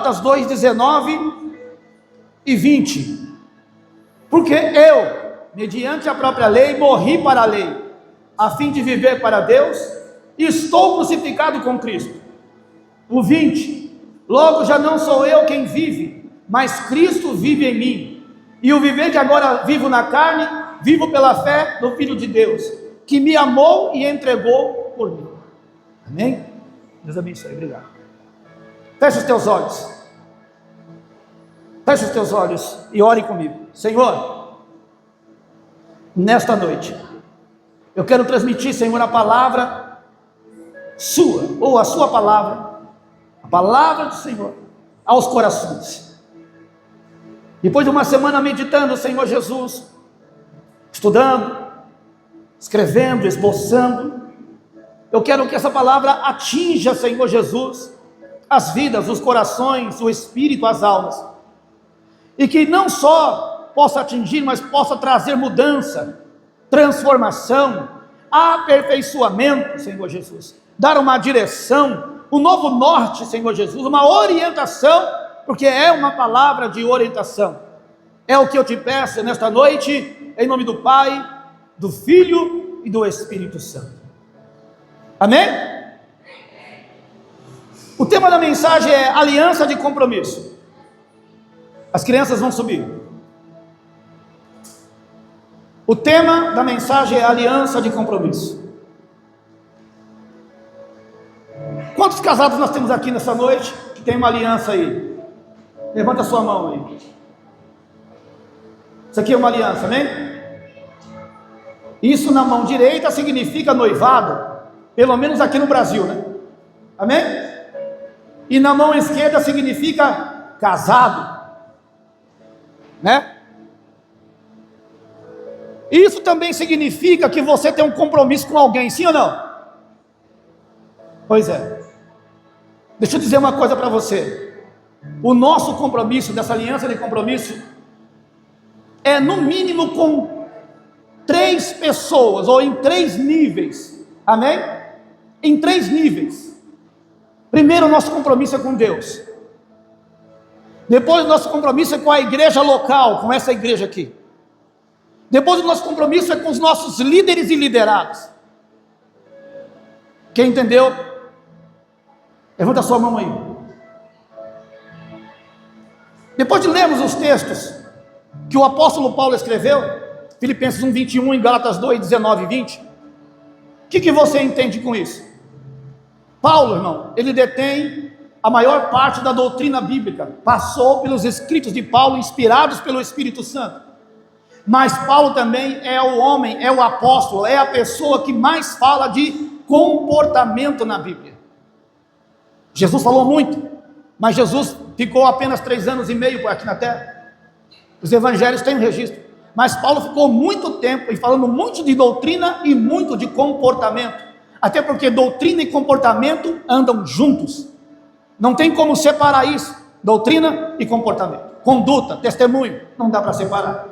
Gálatas 2, 19 e 20. Porque eu, mediante a própria lei, morri para a lei, a fim de viver para Deus, e estou crucificado com Cristo. O 20. Logo já não sou eu quem vive, mas Cristo vive em mim. E o viver que agora vivo na carne, vivo pela fé do Filho de Deus, que me amou e entregou por mim. Amém? Deus abençoe, obrigado. Feche os teus olhos. Feche os teus olhos e ore comigo. Senhor, nesta noite, eu quero transmitir, Senhor, a palavra sua, ou a sua palavra, a palavra do Senhor, aos corações. Depois de uma semana meditando, Senhor Jesus, estudando, escrevendo, esboçando, eu quero que essa palavra atinja, Senhor Jesus, as vidas, os corações, o espírito, as almas, e que não só possa atingir, mas possa trazer mudança, transformação, aperfeiçoamento, Senhor Jesus, dar uma direção, um novo norte, Senhor Jesus, uma orientação, porque é uma palavra de orientação. É o que eu te peço nesta noite, em nome do Pai, do Filho e do Espírito Santo. Amém? O tema da mensagem é aliança de compromisso. As crianças vão subir. O tema da mensagem é aliança de compromisso. Quantos casados nós temos aqui nessa noite que tem uma aliança aí? Levanta a sua mão aí. Isso aqui é uma aliança, amém? Isso na mão direita significa noivado, pelo menos aqui no Brasil, né? Amém? E na mão esquerda significa casado, né? Isso também significa que você tem um compromisso com alguém, sim ou não? Pois é. Deixa eu dizer uma coisa para você. O nosso compromisso, dessa aliança de compromisso, é no mínimo com 3 pessoas, ou em 3 níveis, amém? Em 3 níveis. Primeiro, o nosso compromisso é com Deus. Depois, o nosso compromisso é com a igreja local, com essa igreja aqui. Depois, o nosso compromisso é com os nossos líderes e liderados. Quem entendeu? Levanta a sua mão aí. Depois de lermos os textos que o apóstolo Paulo escreveu, Filipenses 1, 21 e Gálatas 2, 19 e 20, o que você entende com isso? Paulo, irmão, ele detém a maior parte da doutrina bíblica, passou pelos escritos de Paulo, inspirados pelo Espírito Santo. Mas Paulo também é o homem, é o apóstolo, é a pessoa que mais fala de comportamento na Bíblia. Jesus falou muito, mas Jesus ficou apenas 3 anos e meio por aqui na terra. Os evangelhos têm um registro, mas Paulo ficou muito tempo e falando muito de doutrina e muito de comportamento, até porque doutrina e comportamento andam juntos, não tem como separar isso, doutrina e comportamento, conduta, testemunho, não dá para separar.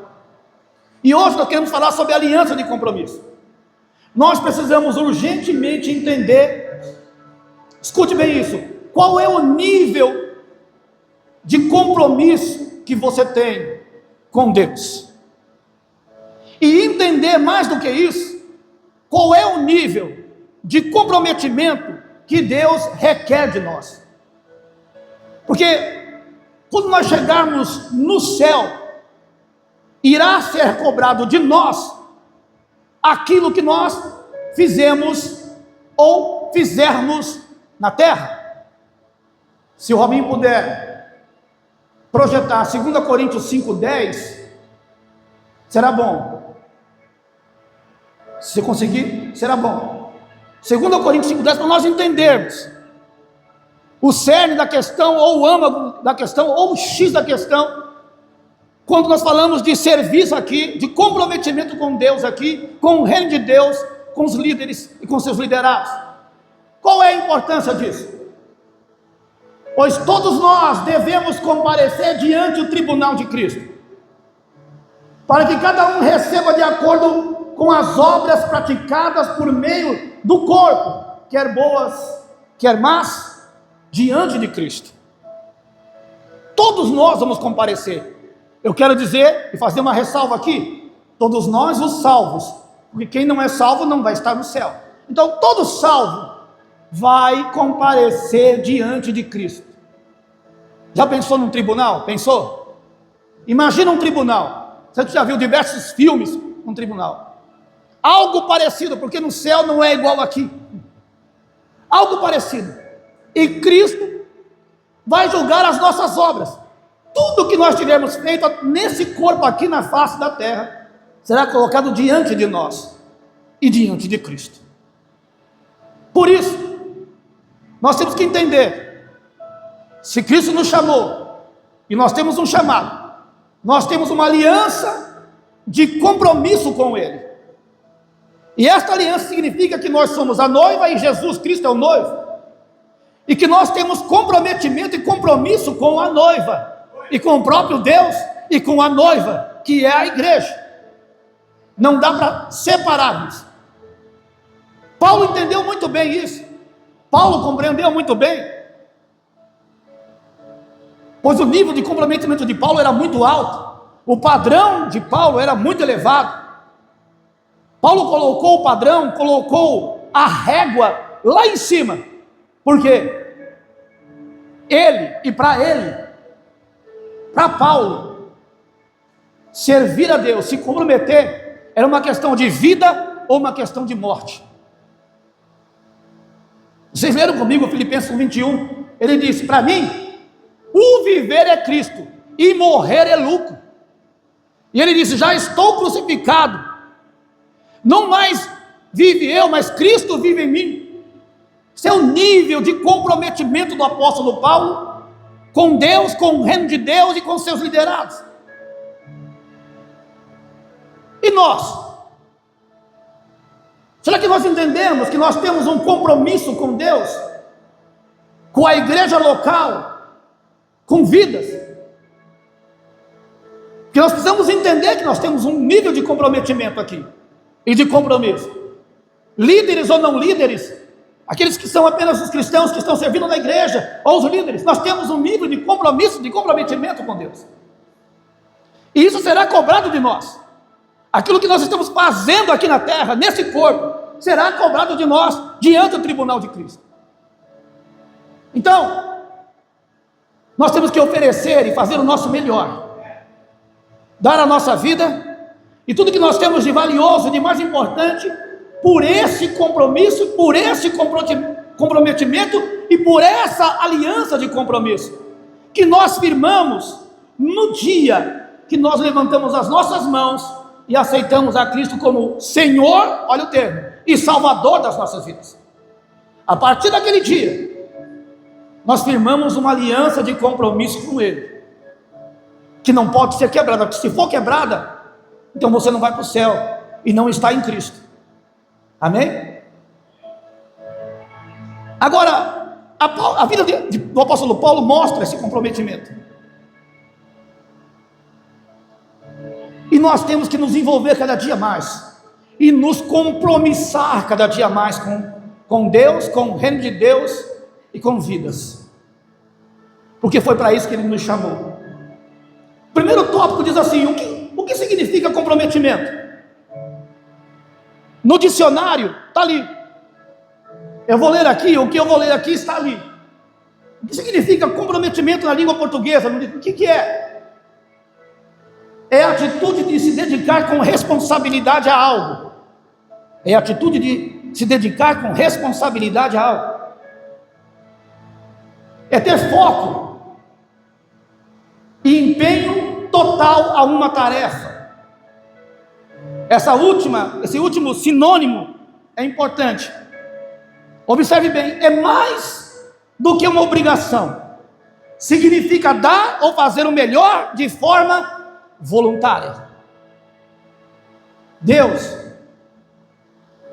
E hoje nós queremos falar sobre aliança de compromisso. Nós precisamos urgentemente entender, escute bem isso, qual é o nível de compromisso que você tem com Deus. E entender mais do que isso, qual é o nível de comprometimento que Deus requer de nós. Porque quando nós chegarmos no céu, irá ser cobrado de nós aquilo que nós fizemos ou fizermos na terra. Se o Robinho puder projetar 2 Coríntios 5:10, será bom. Se você conseguir, será bom. 2 Coríntios 5:10, para nós entendermos o cerne da questão, ou o âmago da questão, ou o X da questão, quando nós falamos de serviço aqui, de comprometimento com Deus aqui, com o reino de Deus, com os líderes e com seus liderados. Qual é a importância disso? Pois todos nós devemos comparecer diante do tribunal de Cristo, para que cada um receba de acordo com as obras praticadas por meio do corpo, quer boas, quer más, diante de Cristo. Todos nós vamos comparecer. Eu quero dizer e fazer uma ressalva aqui: todos nós os salvos, porque quem não é salvo não vai estar no céu. Então todo salvo vai comparecer diante de Cristo. Já pensou num tribunal? Pensou? Imagina um tribunal. Você já viu diversos filmes num tribunal. Algo parecido, porque no céu não é igual aqui. Algo parecido. E Cristo vai julgar as nossas obras. Tudo que nós tivermos feito nesse corpo aqui na face da terra será colocado diante de nós e diante de Cristo. Por isso, nós temos que entender: se Cristo nos chamou e nós temos um chamado, nós temos uma aliança de compromisso com Ele. E esta aliança significa que nós somos a noiva e Jesus Cristo é o noivo. E que nós temos comprometimento e compromisso com a noiva, e com o próprio Deus, e com a noiva, que é a igreja. Não dá para separarmos. Paulo entendeu muito bem isso. Paulo compreendeu muito bem, pois o nível de comprometimento de Paulo era muito alto. O padrão de Paulo era muito elevado. Paulo colocou o padrão, colocou a régua lá em cima. Porque ele, para Paulo, servir a Deus, se comprometer, era uma questão de vida ou uma questão de morte. Vocês leram comigo Filipenses 1:21? Ele disse: para mim, o viver é Cristo e morrer é lucro. E ele disse: já estou crucificado, não mais vive eu, mas Cristo vive em mim. Esse é o nível de comprometimento do apóstolo Paulo com Deus, com o reino de Deus e com seus liderados. E nós? Será que nós entendemos que nós temos um compromisso com Deus, com a igreja local, com vidas? Que nós precisamos entender que nós temos um nível de comprometimento aqui, e de compromisso. Líderes ou não líderes, aqueles que são apenas os cristãos que estão servindo na igreja, ou os líderes, nós temos um nível de compromisso, de comprometimento com Deus. E isso será cobrado de nós. Aquilo que nós estamos fazendo aqui na terra, nesse corpo, será cobrado de nós diante do tribunal de Cristo. Então, nós temos que oferecer e fazer o nosso melhor, dar a nossa vida e tudo que nós temos de valioso, de mais importante, por esse compromisso, por esse comprometimento e por essa aliança de compromisso que nós firmamos no dia que nós levantamos as nossas mãos e aceitamos a Cristo como Senhor, olha o termo, e Salvador das nossas vidas. A partir daquele dia, nós firmamos uma aliança de compromisso com Ele, que não pode ser quebrada, porque se for quebrada, então você não vai para o céu e não está em Cristo. Amém? Agora, a vida do apóstolo Paulo mostra esse comprometimento. E nós temos que nos envolver cada dia mais, e nos compromissar cada dia mais com Deus, com o reino de Deus e com vidas, porque foi para isso que Ele nos chamou. O primeiro tópico diz assim: o que significa comprometimento? No dicionário está ali. Eu vou ler aqui, o que eu vou ler aqui está ali. O que significa comprometimento na língua portuguesa? O que é? É a atitude de se dedicar com responsabilidade a algo. É a atitude de se dedicar com responsabilidade a algo. É ter foco e empenho total a uma tarefa. Esse último sinônimo é importante. Observe bem, é mais do que uma obrigação. Significa dar ou fazer o melhor de forma voluntária. Deus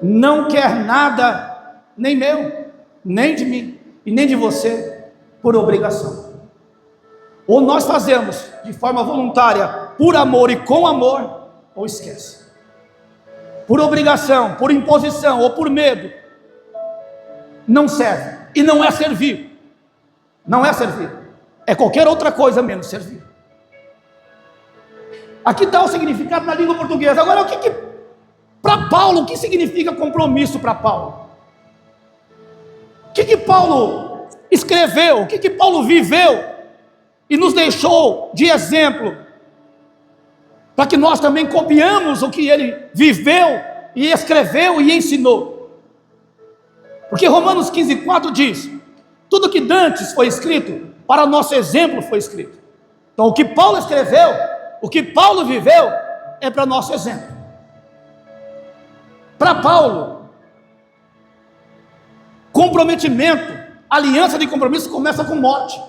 não quer nada, nem meu, nem de mim e nem de você, por obrigação. Ou nós fazemos de forma voluntária, por amor e com amor, ou esquece. Por obrigação, por imposição ou por medo, não serve. E não é servir. Não é servir. é qualquer outra coisa menos servir. Aqui está o significado na língua portuguesa. Agora, para Paulo, o que significa compromisso para Paulo? O que Paulo escreveu? O que Paulo viveu e nos deixou de exemplo, para que nós também copiamos o que ele viveu e escreveu e ensinou? Porque Romanos 15,4 diz: tudo que dantes foi escrito, para nosso exemplo foi escrito. Então o que Paulo escreveu, o que Paulo viveu, é para nosso exemplo. Para Paulo, comprometimento, aliança de compromisso começa com morte.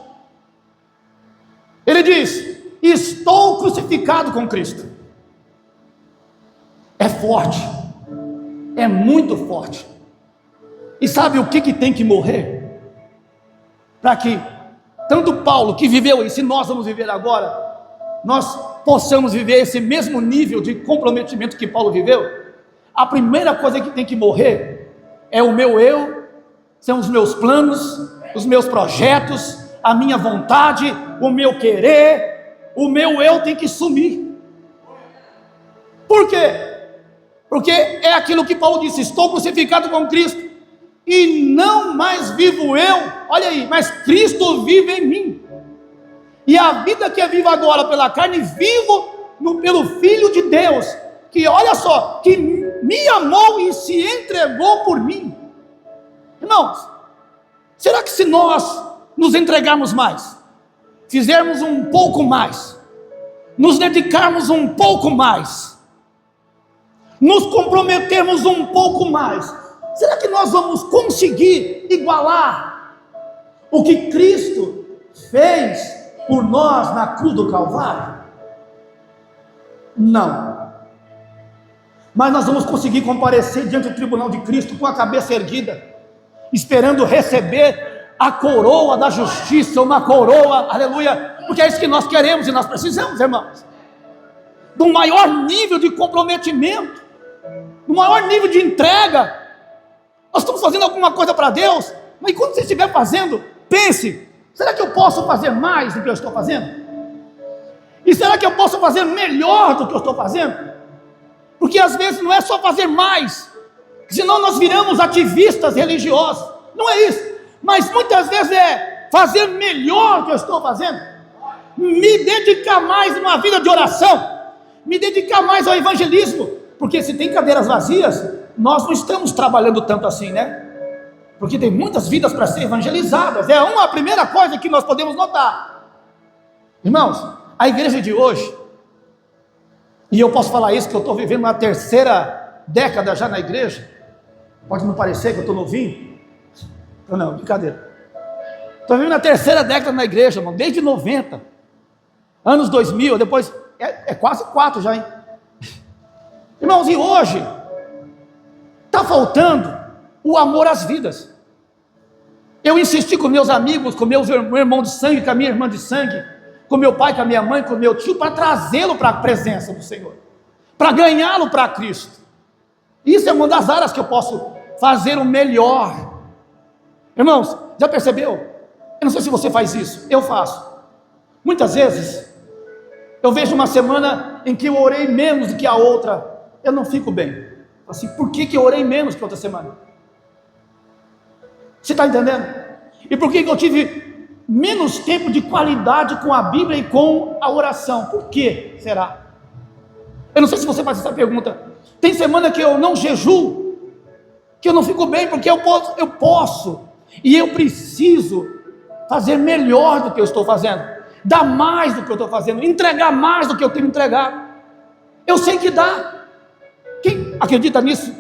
Ele diz: estou crucificado com Cristo. É forte, é muito forte. E sabe o que tem que morrer? Para que tanto Paulo, que viveu isso, e nós vamos viver agora, nós possamos viver esse mesmo nível de comprometimento que Paulo viveu. A primeira coisa que tem que morrer é o meu eu, são os meus planos, os meus projetos, a minha vontade, o meu querer. O meu eu tem que sumir. Por quê? Porque é aquilo que Paulo disse: estou crucificado com Cristo, e não mais vivo eu, olha aí, mas Cristo vive em mim. E a vida que é viva agora pela carne, vivo pelo Filho de Deus, que olha só, que me amou e se entregou por mim. Irmãos, será que se nós nos entregarmos mais, fizermos um pouco mais, nos dedicarmos um pouco mais, nos comprometermos um pouco mais, será que nós vamos conseguir igualar o que Cristo fez por nós na cruz do Calvário? Não. Mas nós vamos conseguir comparecer diante do tribunal de Cristo com a cabeça erguida, esperando receber a coroa da justiça, uma coroa, aleluia, porque é isso que nós queremos e nós precisamos, irmãos, de um maior nível de comprometimento, de um maior nível de entrega. Nós estamos fazendo alguma coisa para Deus, mas quando você estiver fazendo, pense: será que eu posso fazer mais do que eu estou fazendo? E será que eu posso fazer melhor do que eu estou fazendo? Porque às vezes não é só fazer mais, senão nós viramos ativistas religiosos. Não é isso, mas muitas vezes é fazer melhor do que eu estou fazendo, me dedicar mais numa vida de oração, me dedicar mais ao evangelismo, porque se tem cadeiras vazias, nós não estamos trabalhando tanto assim, né? Porque tem muitas vidas para ser evangelizadas. É a primeira coisa que nós podemos notar. Irmãos, a igreja de hoje, e eu posso falar isso, que eu estou vivendo na terceira década já na igreja. Pode não parecer que eu estou novinho. Não, brincadeira. Estou vivendo na terceira década na igreja, irmão, desde 90. Anos 2000, depois, é quase 4 já, hein? Irmãos, e hoje está faltando o amor às vidas. Eu insisti com meus amigos, com meu irmão de sangue, com a minha irmã de sangue, com meu pai, com a minha mãe, com o meu tio, para trazê-lo para a presença do Senhor, para ganhá-lo para Cristo. Isso é uma das áreas que eu posso fazer o melhor. Irmãos, já percebeu? Eu não sei se você faz isso, eu faço. Muitas vezes eu vejo uma semana em que eu orei menos do que a outra, eu não fico bem. Assim, por que eu orei menos que outra semana? Você está entendendo? E por que eu tive menos tempo de qualidade com a Bíblia e com a oração? Por que será? Eu não sei se você faz essa pergunta. Tem semana que eu não jejuo, que eu não fico bem, porque eu posso e eu preciso fazer melhor do que eu estou fazendo, dar mais do que eu estou fazendo, entregar mais do que eu tenho entregado. Eu sei que dá. Quem acredita nisso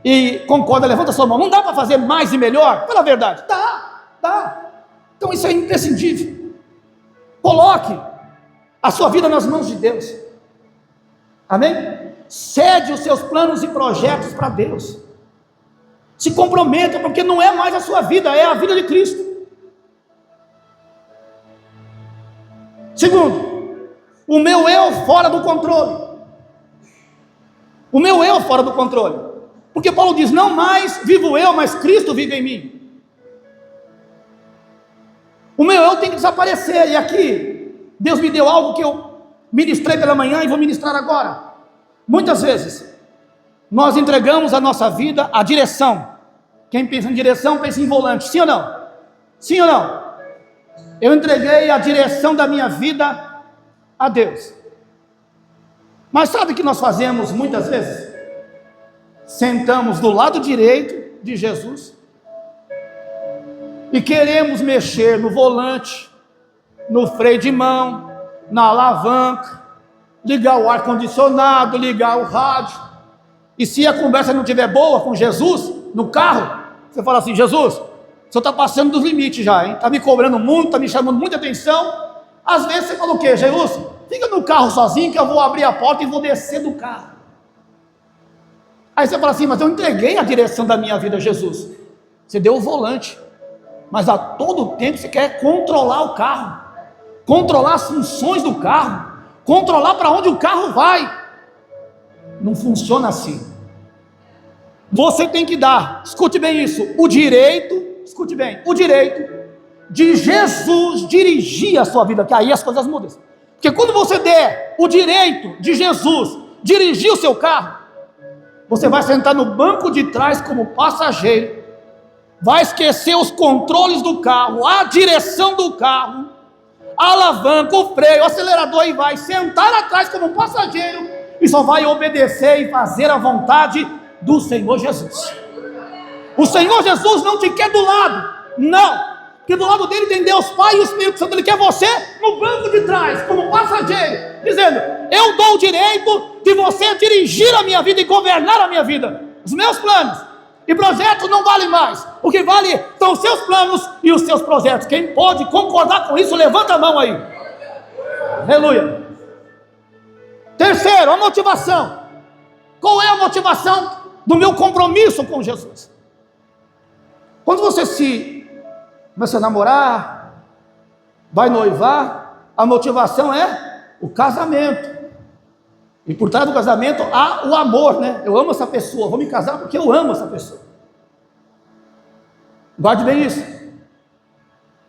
e concorda, levanta sua mão. Não dá para fazer mais e melhor? Fala a verdade. Dá. Então isso é imprescindível. Coloque a sua vida nas mãos de Deus. Amém? Cede os seus planos e projetos para Deus. Se comprometa, porque não é mais a sua vida, é a vida de Cristo. Segundo, o meu eu fora do controle. O meu eu fora do controle. Porque Paulo diz: não mais vivo eu, mas Cristo vive em mim. O meu eu tem que desaparecer. E aqui, Deus me deu algo que eu ministrei pela manhã e vou ministrar agora. Muitas vezes, nós entregamos a nossa vida à direção. Quem pensa em direção, pensa em volante. Sim ou não? Sim ou não? Eu entreguei a direção da minha vida a Deus. Mas sabe o que nós fazemos muitas vezes? Sentamos do lado direito de Jesus e queremos mexer no volante, no freio de mão, na alavanca, ligar o ar-condicionado, ligar o rádio. E se a conversa não estiver boa com Jesus, no carro, você fala assim: Jesus, o senhor está passando dos limites já, hein? Está me cobrando muito, está me chamando muita atenção. Às vezes você fala o quê? Jesus, fica no carro sozinho que eu vou abrir a porta e vou descer do carro. Aí você fala assim: mas eu entreguei a direção da minha vida a Jesus. Você deu o volante, mas a todo tempo você quer controlar o carro, controlar as funções do carro, controlar para onde o carro vai. Não funciona assim. Você tem que dar, escute bem isso, o direito, escute bem, o direito de Jesus dirigir a sua vida, que aí as coisas mudam. Porque quando você der o direito de Jesus dirigir o seu carro, você vai sentar no banco de trás como passageiro, vai esquecer os controles do carro, a direção do carro, a alavanca, o freio, o acelerador, e vai sentar atrás como passageiro e só vai obedecer e fazer a vontade do Senhor Jesus. O Senhor Jesus não te quer do lado, não, porque do lado dele tem Deus Pai e o Espírito Santo. Ele quer você no banco de trás como passageiro, dizendo: eu dou o direito de você dirigir a minha vida e governar a minha vida. Os meus planos e projetos não valem mais, o que vale são os seus planos e os seus projetos. Quem pode concordar com isso, levanta a mão aí. Aleluia. Terceiro, a motivação. Qual é a motivação do meu compromisso com Jesus? Quando você começa a namorar, vai noivar, a motivação é o casamento. E por trás do casamento há o amor, né? Eu amo essa pessoa, vou me casar porque eu amo essa pessoa. Guarde bem isso.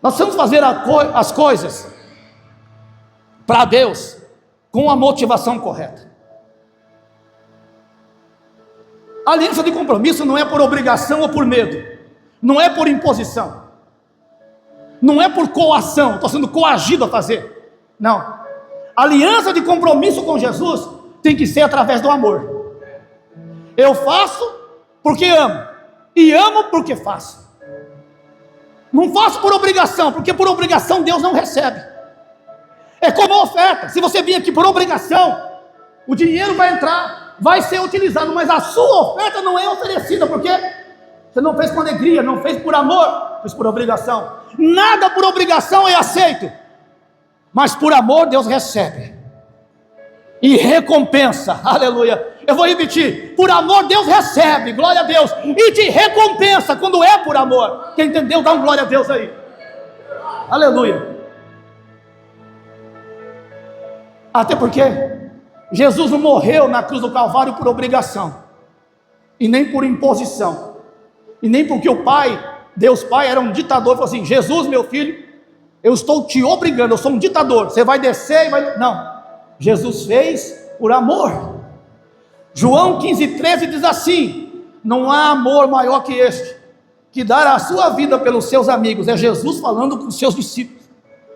Nós precisamos fazer as coisas para Deus com a motivação correta. A aliança de compromisso não é por obrigação ou por medo, não é por imposição, não é por coação, estou sendo coagido a fazer, não. A aliança de compromisso com Jesus tem que ser através do amor. Eu faço porque amo, e amo porque faço. Não faço por obrigação, porque por obrigação Deus não recebe. É como a oferta. Se você vir aqui por obrigação, o dinheiro vai entrar, vai ser utilizado, mas a sua oferta não é oferecida, porque você não fez com alegria, não fez por amor, fez por obrigação. Nada por obrigação é aceito, mas por amor Deus recebe e recompensa. Aleluia. Eu vou repetir: por amor Deus recebe, glória a Deus, e te recompensa quando é por amor. Quem entendeu, dá um glória a Deus aí. Aleluia. Até porque Jesus não morreu na cruz do Calvário por obrigação, e nem por imposição, e nem porque o Pai, Deus Pai, era um ditador e falou assim: Jesus, meu filho, eu estou te obrigando, eu sou um ditador, você vai descer e vai... Não, Jesus fez por amor. João 15,13 diz assim: não há amor maior que este, que dar a sua vida pelos seus amigos. É Jesus falando com os seus discípulos.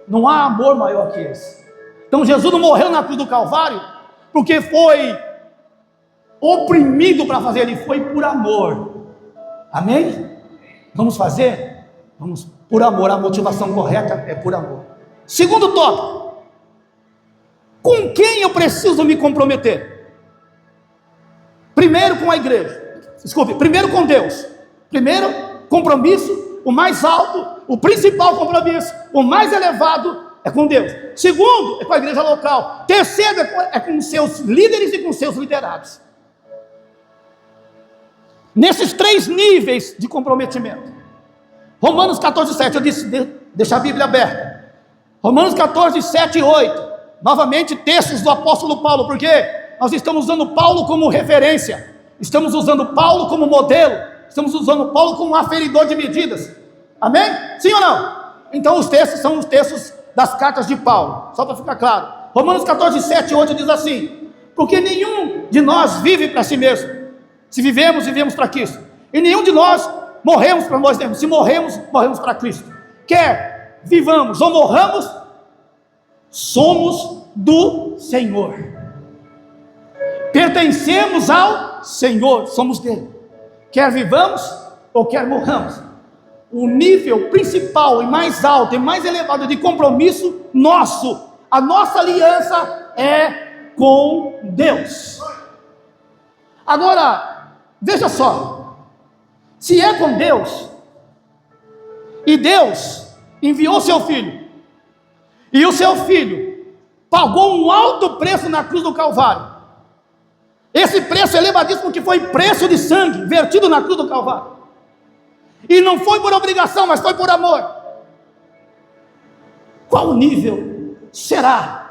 Não há amor maior que esse. Então Jesus não morreu na cruz do Calvário porque foi oprimido para fazer, ele foi por amor. Amém? Vamos fazer? Vamos por amor. A motivação correta é por amor. Segundo tópico: com quem eu preciso me comprometer? Primeiro com a igreja, primeiro com Deus. Primeiro compromisso, o mais alto, o principal compromisso, o mais elevado é com Deus. Segundo é com a igreja local. Terceiro é com seus líderes e com seus liderados. Nesses três níveis de comprometimento. Romanos 14:7, eu disse, deixa a Bíblia aberta. Romanos 14:7 e 8. Novamente textos do apóstolo Paulo, porque nós estamos usando Paulo como referência, estamos usando Paulo como modelo, estamos usando Paulo como aferidor de medidas. Amém? Sim ou não? Então os textos são os textos das cartas de Paulo, só para ficar claro. Romanos 14, 7 e 8 diz assim: porque nenhum de nós vive para si mesmo. Se vivemos, vivemos para Cristo. E nenhum de nós morremos para nós mesmos. Se morremos, morremos para Cristo. Quer vivamos ou morramos, somos do Senhor. Pertencemos ao Senhor, somos dele. Quer vivamos ou quer morramos. O nível principal e mais alto e mais elevado de compromisso nosso, a nossa aliança é com Deus. Agora, veja só, se é com Deus, e Deus enviou seu Filho, e o seu Filho pagou um alto preço na cruz do Calvário, esse preço elevadíssimo que foi preço de sangue, vertido na cruz do Calvário, e não foi por obrigação, mas foi por amor, qual nível será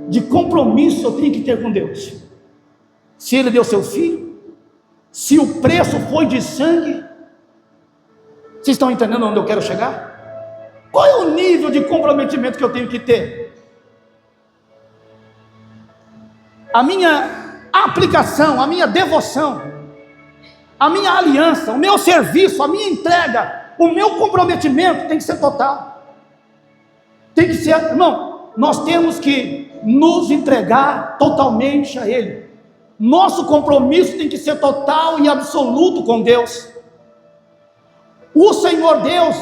de compromisso eu tenho que ter com Deus? Se Ele deu seu Filho, se o preço foi de sangue, vocês estão entendendo onde eu quero chegar? Qual é o nível de comprometimento que eu tenho que ter? A minha aplicação, a minha devoção, a minha aliança, o meu serviço, a minha entrega, o meu comprometimento tem que ser total. Tem que ser, irmão, nós temos que nos entregar totalmente a Ele. Nosso compromisso tem que ser total e absoluto com Deus. O Senhor Deus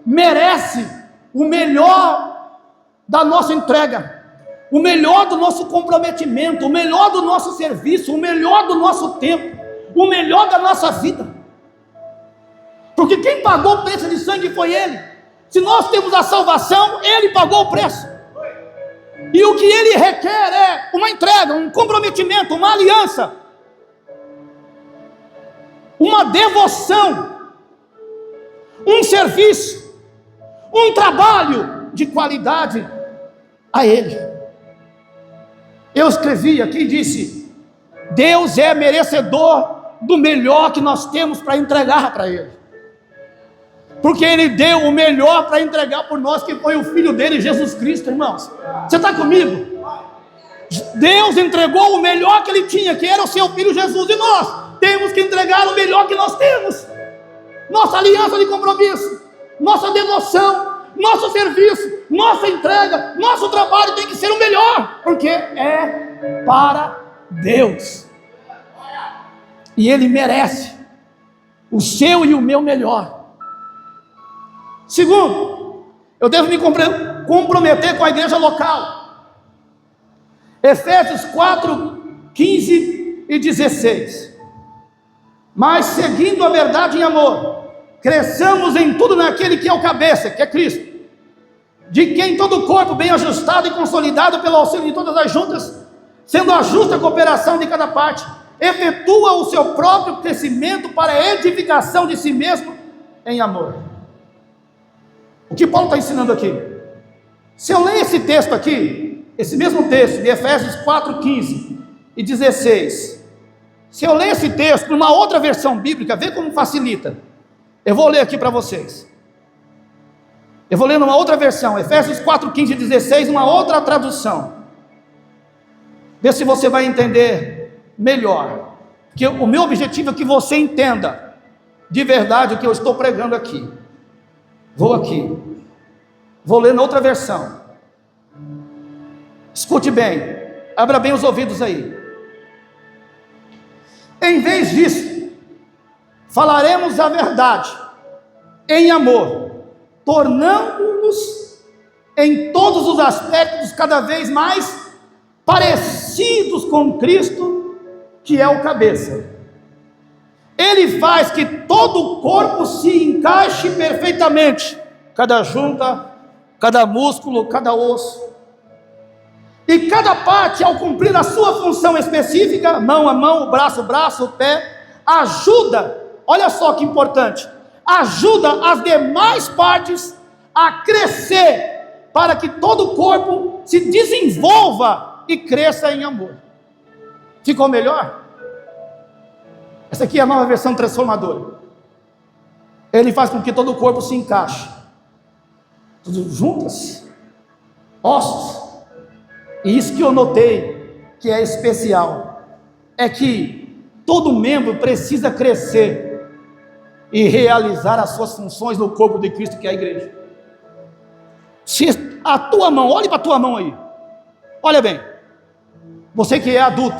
merece o melhor da nossa entrega, o melhor do nosso comprometimento, o melhor do nosso serviço, o melhor do nosso tempo, o melhor da nossa vida. Porque quem pagou o preço de sangue foi Ele. Se nós temos a salvação, Ele pagou o preço. E o que Ele requer é uma entrega, um comprometimento, uma aliança, uma devoção, um serviço, um trabalho de qualidade a Ele. Eu escrevi aqui e disse: Deus é merecedor do melhor que nós temos para entregar para Ele, porque Ele deu o melhor para entregar por nós, que foi o Filho dele, Jesus Cristo, irmãos. Você está comigo? Deus entregou o melhor que Ele tinha, que era o seu Filho Jesus, e nós temos que entregar o melhor que nós temos. Nossa aliança de compromisso, nossa devoção, nosso serviço, nossa entrega, nosso trabalho tem que ser o melhor, porque é para Deus, e Ele merece o seu e o meu melhor. Segundo, eu devo me comprometer com a igreja local. Efésios 4, 15 e 16. Mas seguindo a verdade em amor, cresçamos em tudo naquele que é o cabeça, que é Cristo, de quem todo o corpo bem ajustado e consolidado pelo auxílio de todas as juntas, sendo a justa cooperação de cada parte, efetua o seu próprio crescimento para a edificação de si mesmo em amor. O que Paulo está ensinando aqui? Se eu ler esse texto aqui, esse mesmo texto de Efésios 4, 15 e 16, se eu ler esse texto numa outra versão bíblica, vê como facilita. Eu vou ler aqui para vocês. Eu vou ler numa outra versão, Efésios 4, 15 e 16, uma outra tradução. Vê se você vai entender melhor. Porque o meu objetivo é que você entenda de verdade o que eu estou pregando aqui. Vou aqui, vou ler na outra versão. Escute bem, abra bem os ouvidos aí. Em vez disso, falaremos a verdade em amor, tornando-nos em todos os aspectos cada vez mais parecidos com Cristo, que é o cabeça. Ele faz que todo o corpo se encaixe perfeitamente, cada junta, cada músculo, cada osso, e cada parte, ao cumprir a sua função específica, mão a mão, braço a braço, o pé, ajuda, olha só que importante, ajuda as demais partes a crescer, para que todo o corpo se desenvolva e cresça em amor. Ficou melhor? Essa aqui é a nova versão transformadora. Ele faz com que todo o corpo se encaixe. tudo juntas, ossos. E isso que eu notei que é especial, é que todo membro precisa crescer e realizar as suas funções no corpo de Cristo, que é a igreja. Se a tua mão, olhe para a tua mão aí, olha bem, você que é adulto,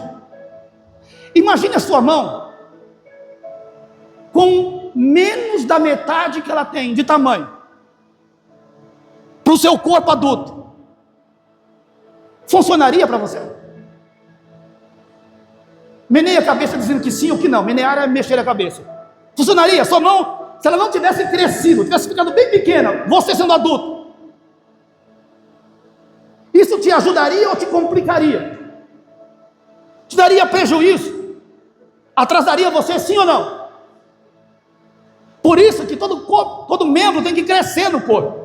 imagine a sua mão com menos da metade que ela tem de tamanho, para o seu corpo adulto. Funcionaria para você? Meneia a cabeça dizendo que sim ou que não. Menear é mexer a cabeça. Funcionaria? Sua mão, se ela não tivesse crescido, tivesse ficado bem pequena, você sendo adulto, isso te ajudaria ou te complicaria? Te daria prejuízo? Atrasaria você, sim ou não? Por isso que todo membro tem que crescer no corpo.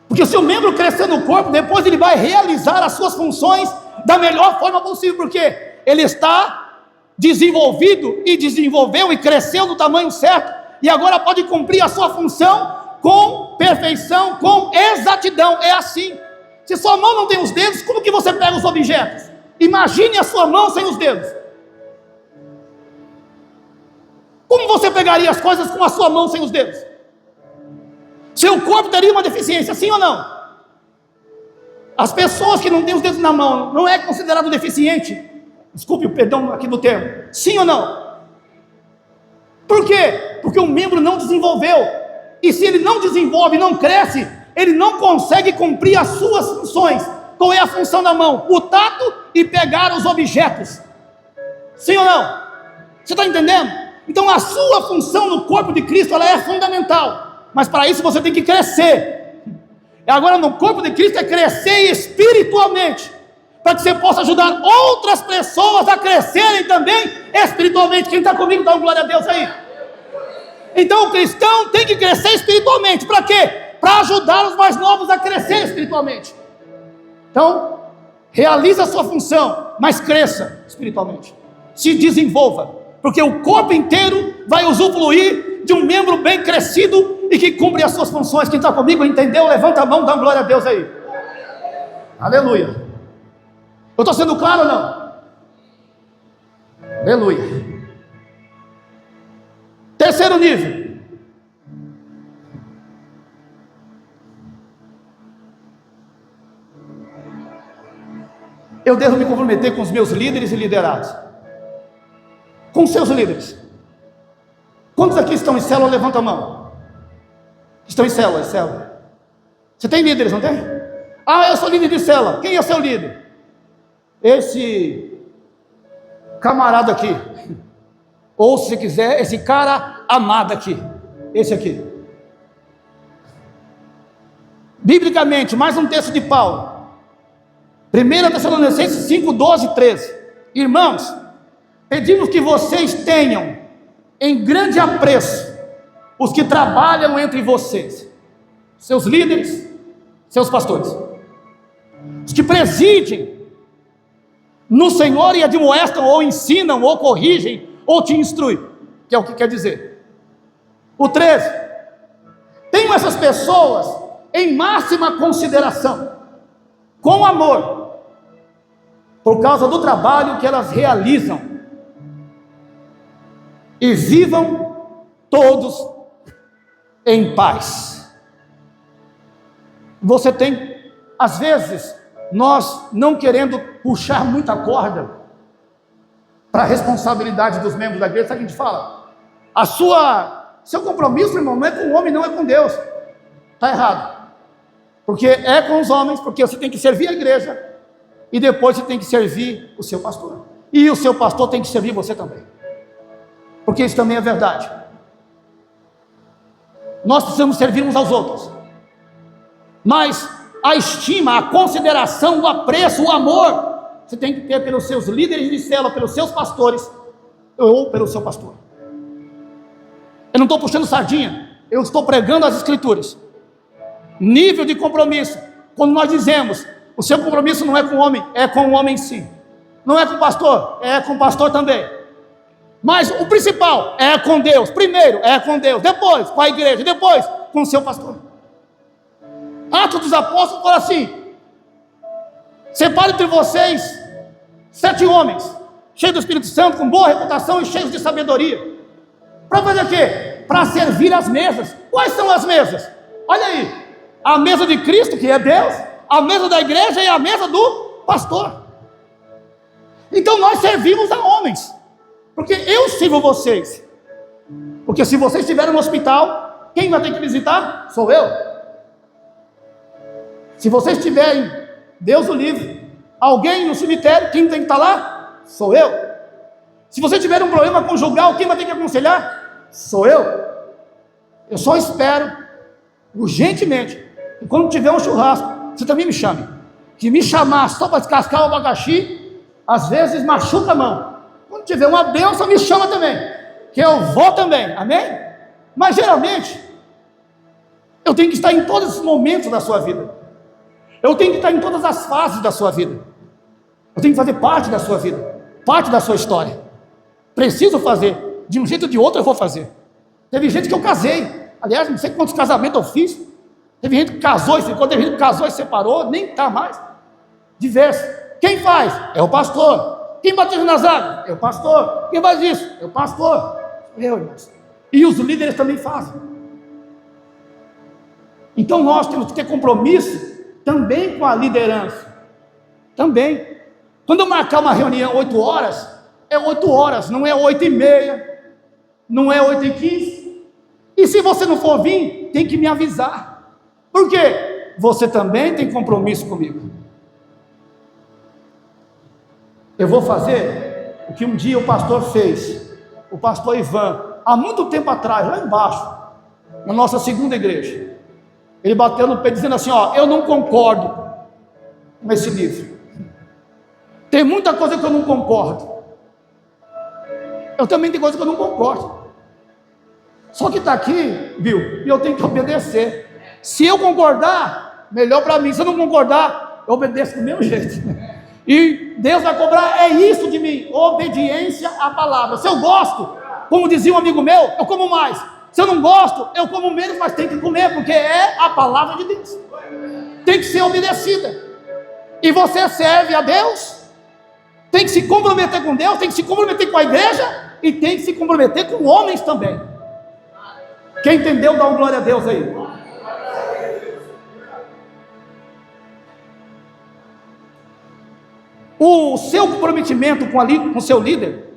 Porque se o membro crescer no corpo, depois ele vai realizar as suas funções da melhor forma possível, porque ele está desenvolvido e desenvolveu e cresceu no tamanho certo, e agora pode cumprir a sua função com perfeição, com exatidão. É assim. Se sua mão não tem os dedos, como que você pega os objetos? Imagine a sua mão sem os dedos. Como você pegaria as coisas com a sua mão sem os dedos? Seu corpo teria uma deficiência, sim ou não? As pessoas que não têm os dedos na mão, não é considerado deficiente? Desculpe o perdão aqui do termo. Sim ou não? Por quê? Porque o membro não desenvolveu. E se ele não desenvolve, não cresce, ele não consegue cumprir as suas funções. Qual é a função da mão? O tato e pegar os objetos. Sim ou não? Você está entendendo? Então a sua função no corpo de Cristo, ela é fundamental. Mas para isso você tem que crescer. E agora no corpo de Cristo é crescer espiritualmente, para que você possa ajudar outras pessoas a crescerem também espiritualmente. Quem está comigo, dá uma glória a Deus aí. Então o cristão tem que crescer espiritualmente. Para quê? Para ajudar os mais novos a crescer espiritualmente. Então, realize a sua função, mas cresça espiritualmente. Se desenvolva, porque o corpo inteiro vai usufruir de um membro bem crescido e que cumpre as suas funções. Quem está comigo entendeu? Levanta a mão, dá uma glória a Deus aí. Aleluia. Eu estou sendo claro ou não? Aleluia. Terceiro nível. Eu devo me comprometer com os meus líderes e liderados. Com seus líderes. Quantos aqui estão em célula? Levanta a mão. Estão em célula, Você tem líderes, não tem? Ah, eu sou líder de célula. Quem é seu líder? Esse camarada aqui. Ou se quiser, esse cara amado aqui. Esse aqui. Biblicamente, mais um texto de Paulo. 1 Tessalonicenses 5, 12 e 13. Irmãos, pedimos que vocês tenham em grande apreço os que trabalham entre vocês, seus líderes, seus pastores, os que presidem no Senhor e admoestam, ou ensinam, ou corrigem, ou te instruem, que é o que quer dizer. O 13, tenham essas pessoas em máxima consideração, com amor, por causa do trabalho que elas realizam, e vivam todos em paz. Você tem, às vezes, nós não querendo puxar muita corda para a responsabilidade dos membros da igreja, sabe o que a gente fala? Seu compromisso, irmão, não é com o homem, não é com Deus. Está errado. Porque é com os homens, porque você tem que servir a igreja, e depois você tem que servir o seu pastor. E o seu pastor tem que servir você também. Porque isso também é verdade. Nós precisamos servir uns aos outros. Mas a estima, a consideração, o apreço, o amor, você tem que ter pelos seus líderes de célula, pelos seus pastores, ou pelo seu pastor. Eu não estou puxando sardinha, eu estou pregando as escrituras. Nível de compromisso. Quando nós dizemos, o seu compromisso não é com o homem, é com o homem sim. Não é com o pastor, é com o pastor também. Mas o principal é com Deus. Primeiro é com Deus, depois com a igreja, depois com o seu pastor. Atos dos Apóstolos fala assim: separe entre vocês 7 homens, cheios do Espírito Santo, com boa reputação e cheios de sabedoria. Para fazer o quê? Para servir as mesas. Quais são as mesas? Olha aí: a mesa de Cristo, que é Deus, a mesa da igreja e a mesa do pastor. Então nós servimos a homens, porque eu sirvo vocês. Porque se vocês estiverem no hospital, quem vai ter que visitar? Sou eu. Se vocês tiverem, Deus o livre, alguém no cemitério, quem tem que estar lá? Sou eu. Se você tiver um problema conjugal, quem vai ter que aconselhar? Sou eu. Eu só espero, urgentemente, que quando tiver um churrasco, você também me chame. Que me chamar só para descascar o abacaxi, às vezes machuca a mão. Quando tiver uma bênção, me chama também, que eu vou também, amém? Mas geralmente, eu tenho que estar em todos os momentos da sua vida. Eu tenho que estar em todas as fases da sua vida. Eu tenho que fazer parte da sua vida, parte da sua história. Preciso fazer, de um jeito ou de outro eu vou fazer. Teve gente que eu casei, aliás, não sei quantos casamentos eu fiz. Teve gente que casou e ficou, teve gente que casou e separou, nem está mais. Diverso. Quem faz? É o pastor. Quem batiza nas águas? É o pastor. Quem faz isso? É o pastor. Eu, irmãos. E os líderes também fazem. Então nós temos que ter compromisso também com a liderança. Também. Quando eu marcar uma reunião 8 horas, é 8 horas, não é 8h30, não é 8h15. E se você não for vir, tem que me avisar. Por quê? Você também tem compromisso comigo. Eu vou fazer o que um dia o pastor fez, o pastor Ivan, há muito tempo atrás, lá embaixo, na nossa segunda igreja. Ele bateu no pé dizendo assim: ó, eu não concordo com esse livro. Tem muita coisa que eu não concordo. Eu também tenho coisa que eu não concordo. Só que está aqui, Bill, e eu tenho que obedecer. Se eu concordar, melhor para mim. Se eu não concordar, eu obedeço do mesmo jeito. E Deus vai cobrar, é isso de mim, obediência à palavra. Se eu gosto, como dizia um amigo meu, eu como mais. Se eu não gosto, eu como menos, mas tem que comer, porque é a palavra de Deus. Tem que ser obedecida. E você serve a Deus, tem que se comprometer com Deus, tem que se comprometer com a igreja, e tem que se comprometer com homens também. Quem entendeu, dá uma glória a Deus aí. O seu comprometimento com o seu líder,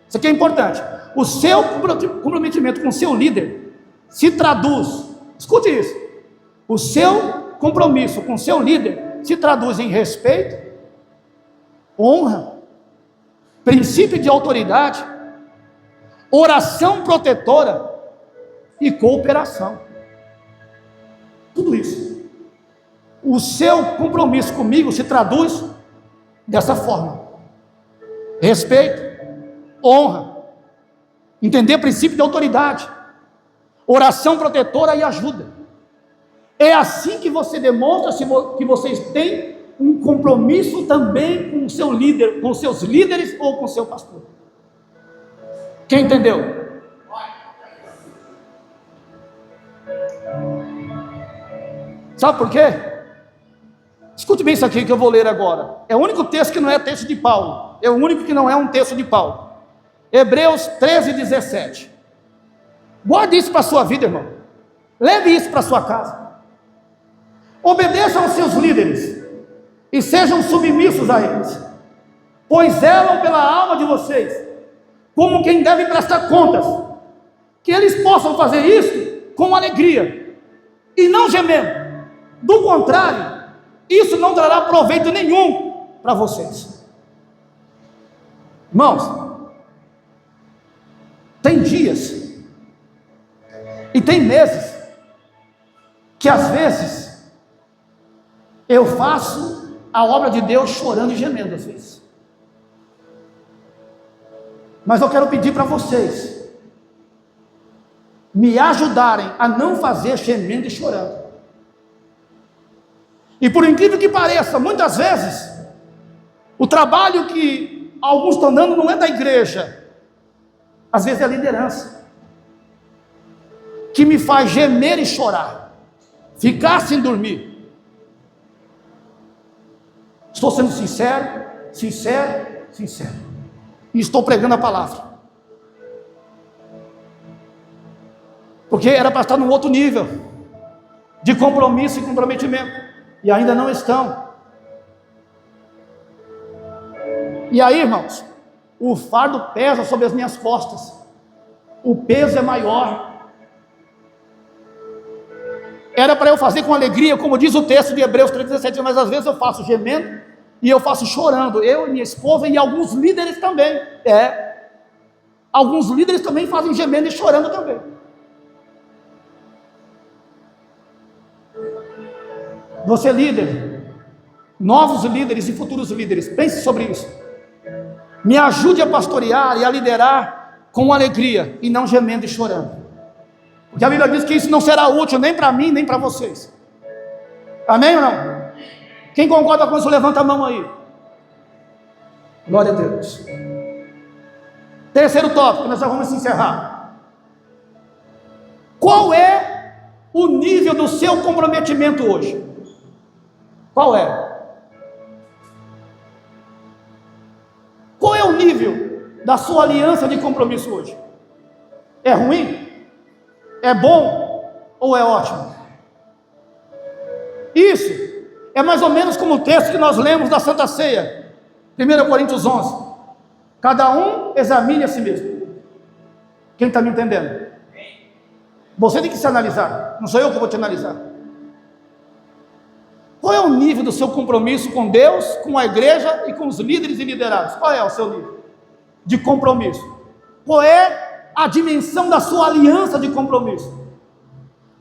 isso aqui é importante. O seu comprometimento com o seu líder se traduz, escute isso, o seu compromisso com o seu líder se traduz em respeito, honra, princípio de autoridade, oração protetora e cooperação. Tudo isso. O seu compromisso comigo se traduz dessa forma: respeito, honra, entender princípio de autoridade, oração protetora e ajuda. É assim que você demonstra que vocês têm um compromisso também com o seu líder, com seus líderes ou com o seu pastor. Quem entendeu? Sabe por quê? Escute bem isso aqui que eu vou ler agora. É o único texto que não é texto de Paulo. É o único que não é um texto de Paulo. Hebreus 13:17. Guarde isso para a sua vida, irmão. Leve isso para a sua casa. Obedeçam aos seus líderes e sejam submissos a eles, pois zelam pela alma de vocês, como quem deve prestar contas. Que eles possam fazer isso com alegria e não gemendo. Do contrário, isso não trará proveito nenhum para vocês. Irmãos, tem dias e tem meses que às vezes eu faço a obra de Deus chorando e gemendo às vezes. Mas eu quero pedir para vocês me ajudarem a não fazer gemendo e chorando. E por incrível que pareça, muitas vezes o trabalho que alguns estão dando não é da igreja, às vezes é a liderança que me faz gemer e chorar. ficar sem dormir. Estou sendo sincero. E estou pregando a palavra. Porque era para estar num outro nível de compromisso e comprometimento. E ainda não estão. E aí, irmãos, o fardo pesa sobre as minhas costas. O peso é maior. Era para eu fazer com alegria, como diz o texto de Hebreus 3,17, mas às vezes eu faço gemendo e eu faço chorando. Eu e minha esposa e alguns líderes também. Alguns líderes também fazem gemendo e chorando também. Você líder, novos líderes e futuros líderes, pense sobre isso. Me ajude a pastorear e a liderar com alegria e não gemendo e chorando. Porque a Bíblia diz que isso não será útil nem para mim, nem para vocês. Amém ou não? Quem concorda com isso, levanta a mão aí. Glória a Deus. Terceiro tópico, nós já vamos encerrar. Qual é o nível do seu comprometimento hoje? Qual é? Qual é o nível da sua aliança de compromisso hoje? É ruim? É bom ou é ótimo? Isso é mais ou menos como o texto que nós lemos da Santa Ceia, 1 Coríntios 11. Cada um examine a si mesmo. Quem está me entendendo? Você tem que se analisar, não sou eu que vou te analisar. Qual é o nível do seu compromisso com Deus, com a igreja e com os líderes e liderados? Qual é o seu nível de compromisso? Qual é a dimensão da sua aliança de compromisso?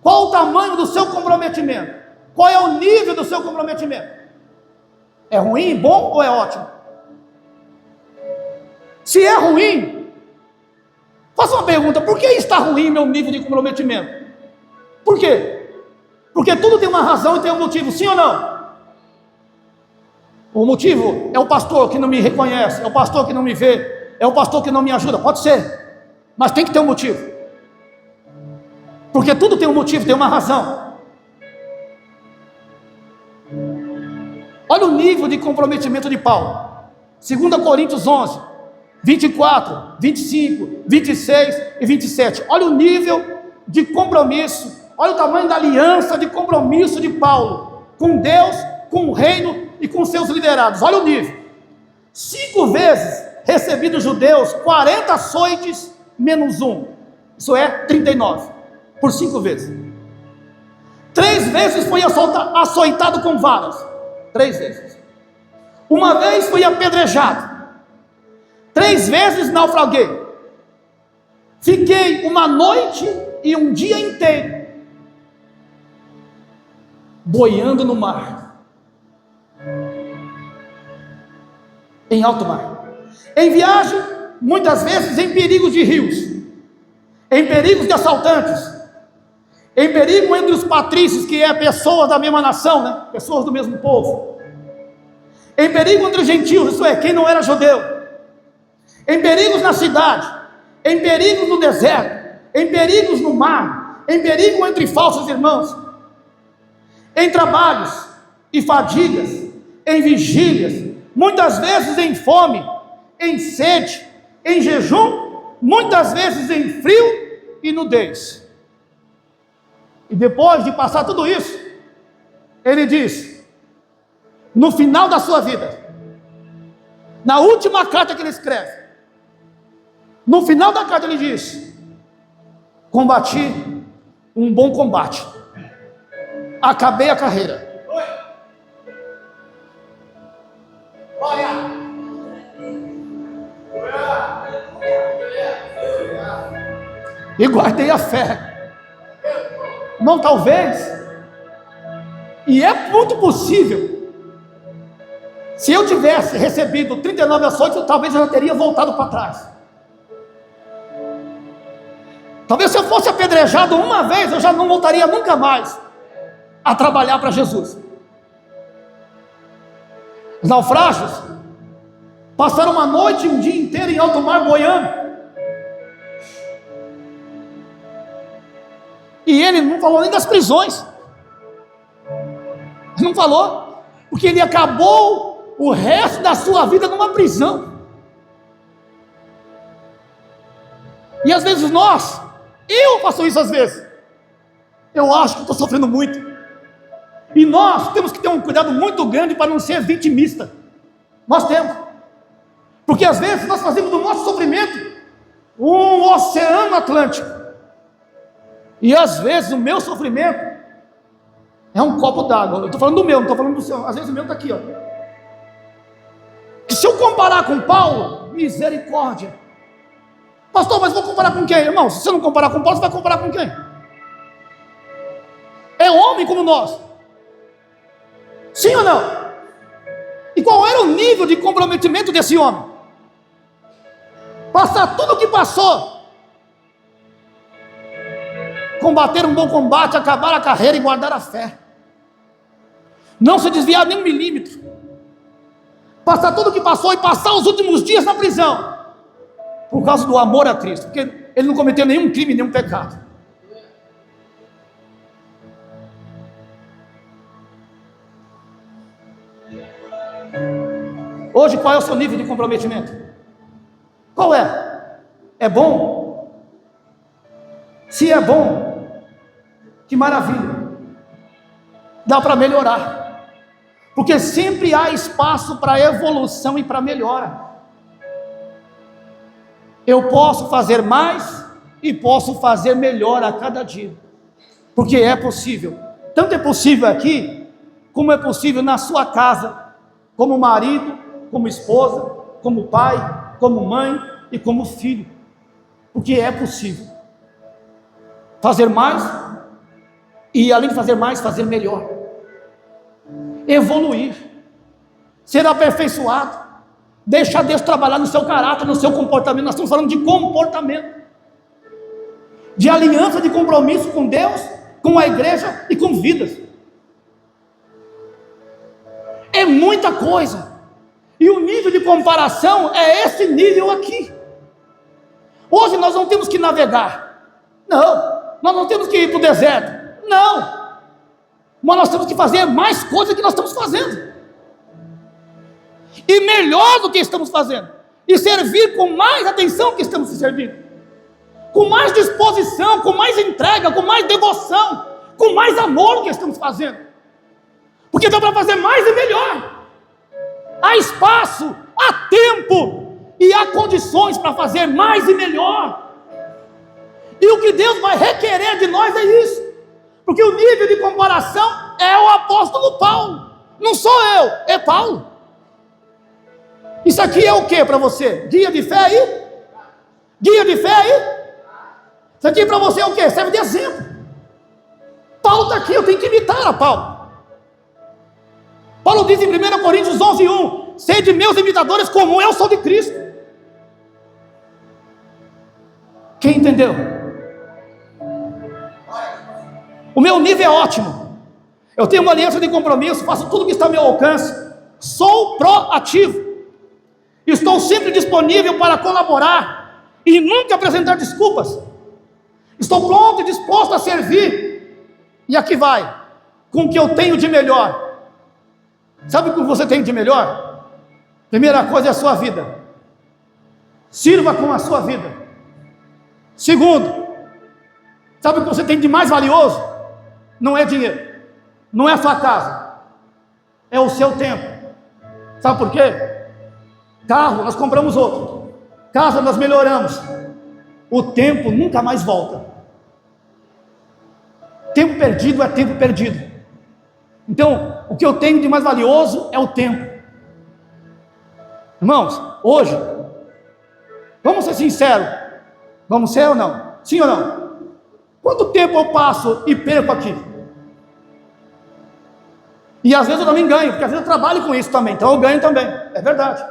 Qual o tamanho do seu comprometimento? Qual é o nível do seu comprometimento? É ruim, bom ou é ótimo? Se é ruim, faça uma pergunta: por que está ruim meu nível de comprometimento? Por quê? Porque tudo tem uma razão e tem um motivo, sim ou não? O motivo é o pastor que não me reconhece, é o pastor que não me vê, é o pastor que não me ajuda, pode ser, mas tem que ter um motivo. Porque tudo tem um motivo, tem uma razão. Olha o nível de comprometimento de Paulo. 2 Coríntios 11, 24, 25, 26 e 27. Olha o nível de compromisso. Olha o tamanho da aliança de compromisso de Paulo com Deus, com o reino e com seus liderados. Olha o nível. 5 vezes recebi dos judeus 40 açoites menos 1. Isso é 39. Por 5 vezes. 3 vezes fui açoitado com varas. 3 vezes. Uma vez fui apedrejado. 3 vezes naufraguei. Fiquei uma noite e um dia inteiro boiando no mar, em alto mar, em viagem, muitas vezes em perigos de rios, em perigos de assaltantes, em perigo entre os patrícios, que é pessoas da mesma nação, né? Pessoas do mesmo povo, em perigo entre os gentios, isso é, quem não era judeu, em perigos na cidade, em perigos no deserto, em perigos no mar, em perigo entre falsos irmãos, em trabalhos e fadigas, em vigílias, muitas vezes em fome, em sede, em jejum, muitas vezes em frio e nudez. E depois de passar tudo isso, ele diz, no final da sua vida, na última carta que ele escreve, no final da carta ele diz: combati um bom combate, acabei a carreira. E guardei a fé. Não, talvez, e é muito possível, se eu tivesse recebido 39 açoites, talvez eu já teria voltado para trás. Talvez se eu fosse apedrejado uma vez, eu já não voltaria nunca mais a trabalhar para Jesus. Os naufrágios passaram uma noite e um dia inteiro em alto mar boiando. E ele não falou nem das prisões. não falou, porque ele acabou o resto da sua vida numa prisão. E às vezes eu faço isso às vezes, eu acho que estou sofrendo muito, e nós temos que ter um cuidado muito grande para não ser vitimista. Nós temos, porque às vezes nós fazemos do nosso sofrimento um oceano Atlântico, e às vezes o meu sofrimento é um copo d'água. Eu estou falando do meu, não estou falando do seu. Às vezes o meu está aqui, ó. E se eu comparar com Paulo, misericórdia. Pastor, mas vou comparar com quem? Irmão, se você não comparar com Paulo, você vai comparar com quem? É homem como nós. Sim ou não? E qual era o nível de comprometimento desse homem? Passar tudo o que passou, combater um bom combate, acabar a carreira e guardar a fé, não se desviar nem um milímetro, passar tudo o que passou e passar os últimos dias na prisão, por causa do amor a Cristo, porque ele não cometeu nenhum crime, nenhum pecado. Hoje qual é o seu nível de comprometimento? Qual é? É bom? Se é bom, que maravilha, dá para melhorar, porque sempre há espaço para evolução e para melhora. Eu posso fazer mais e posso fazer melhor a cada dia, porque é possível. Tanto é possível aqui, como é possível na sua casa, como marido, como esposa, como pai, como mãe e como filho, porque é possível fazer mais e, além de fazer mais, fazer melhor, evoluir, ser aperfeiçoado, deixar Deus trabalhar no seu caráter, no seu comportamento. Nós estamos falando de comportamento, de aliança, de compromisso com Deus, com a igreja e com vidas. É muita coisa, e o nível de comparação é esse nível aqui. Hoje nós não temos que navegar, não, nós não temos que ir para o deserto, não, mas nós temos que fazer mais coisas que nós estamos fazendo, e melhor do que estamos fazendo, e servir com mais atenção que estamos servindo, com mais disposição, com mais entrega, com mais devoção, com mais amor do que estamos fazendo, porque dá para fazer mais e melhor. Há espaço, há tempo e há condições para fazer mais e melhor. E o que Deus vai requerer de nós é isso, porque o nível de comparação é o apóstolo Paulo, não sou eu, é Paulo. Isso aqui é o que para você? Guia de fé aí? Guia de fé aí? Isso aqui para você é o que? Serve de exemplo. Paulo está aqui, eu tenho que imitar a Paulo. Paulo diz em 1 Coríntios 11:1: sede meus imitadores como eu sou de Cristo. Quem entendeu? O meu nível é ótimo, eu tenho uma aliança de compromisso, faço tudo que está ao meu alcance, sou proativo, estou sempre disponível para colaborar e nunca apresentar desculpas, estou pronto e disposto a servir, e aqui vai, com o que eu tenho de melhor. Sabe o que você tem de melhor? Primeira coisa é a sua vida, sirva com a sua vida. Segundo, sabe o que você tem de mais valioso? Não é dinheiro, não é a sua casa, é o seu tempo. Sabe por quê? Carro, nós compramos outro, casa, nós melhoramos, o tempo nunca mais volta. Tempo perdido é tempo perdido. Então, o que eu tenho de mais valioso é o tempo. Irmãos, hoje, vamos ser sinceros, vamos ser ou não? Sim ou não? Quanto tempo eu passo e perco aqui? E às vezes eu também ganho, porque às vezes eu trabalho com isso também, então eu ganho também, é verdade.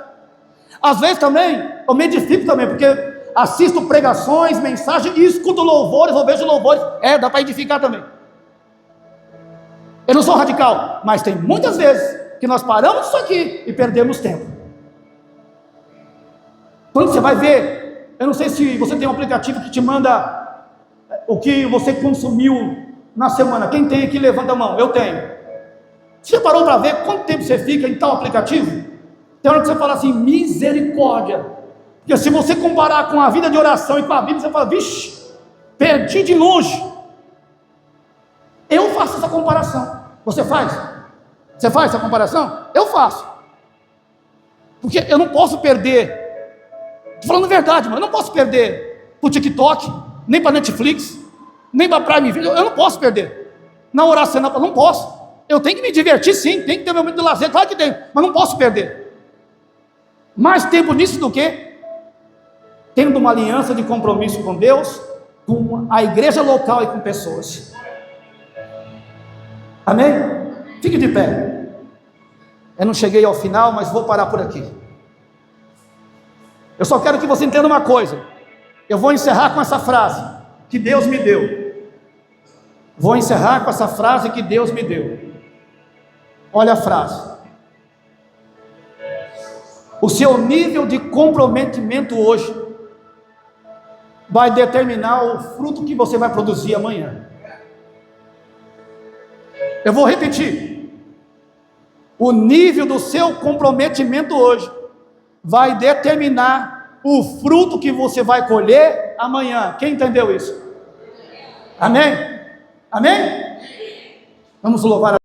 Às vezes também, eu me edifico também, porque assisto pregações, mensagens, e escuto louvores, ou vejo louvores, dá para edificar também. Eu não sou radical, mas tem muitas vezes que nós paramos isso aqui e perdemos tempo. Quando você vai ver, eu não sei se você tem um aplicativo que te manda o que você consumiu na semana. Quem tem aqui, levanta a mão. Eu tenho. Você parou para ver quanto tempo você fica em tal aplicativo? Tem hora que você fala assim, misericórdia. Porque se você comparar com a vida de oração e com a Bíblia, você fala, vixe, perdi de longe. Eu faço essa comparação. Você faz? Você faz essa comparação? Eu faço. Porque eu não posso perder. Estou falando a verdade, mas eu não posso perder para o TikTok, nem para Netflix, nem para Prime Video. Eu não posso perder. Na oração, eu não posso. Eu tenho que me divertir sim, tem que ter meu momento de lazer, claro que tem, mas não posso perder. Mais tempo nisso do que tendo uma aliança de compromisso com Deus, com a igreja local e com pessoas. Amém? Fique de pé. Eu não cheguei ao final, mas vou parar por aqui. Eu só quero que você entenda uma coisa. Eu vou encerrar com essa frase que Deus me deu. Vou encerrar com essa frase que Deus me deu. Olha a frase. O seu nível de comprometimento hoje vai determinar o fruto que você vai produzir amanhã. Eu vou repetir. O nível do seu comprometimento hoje vai determinar o fruto que você vai colher amanhã. Quem entendeu isso? Amém? Amém? Vamos louvar a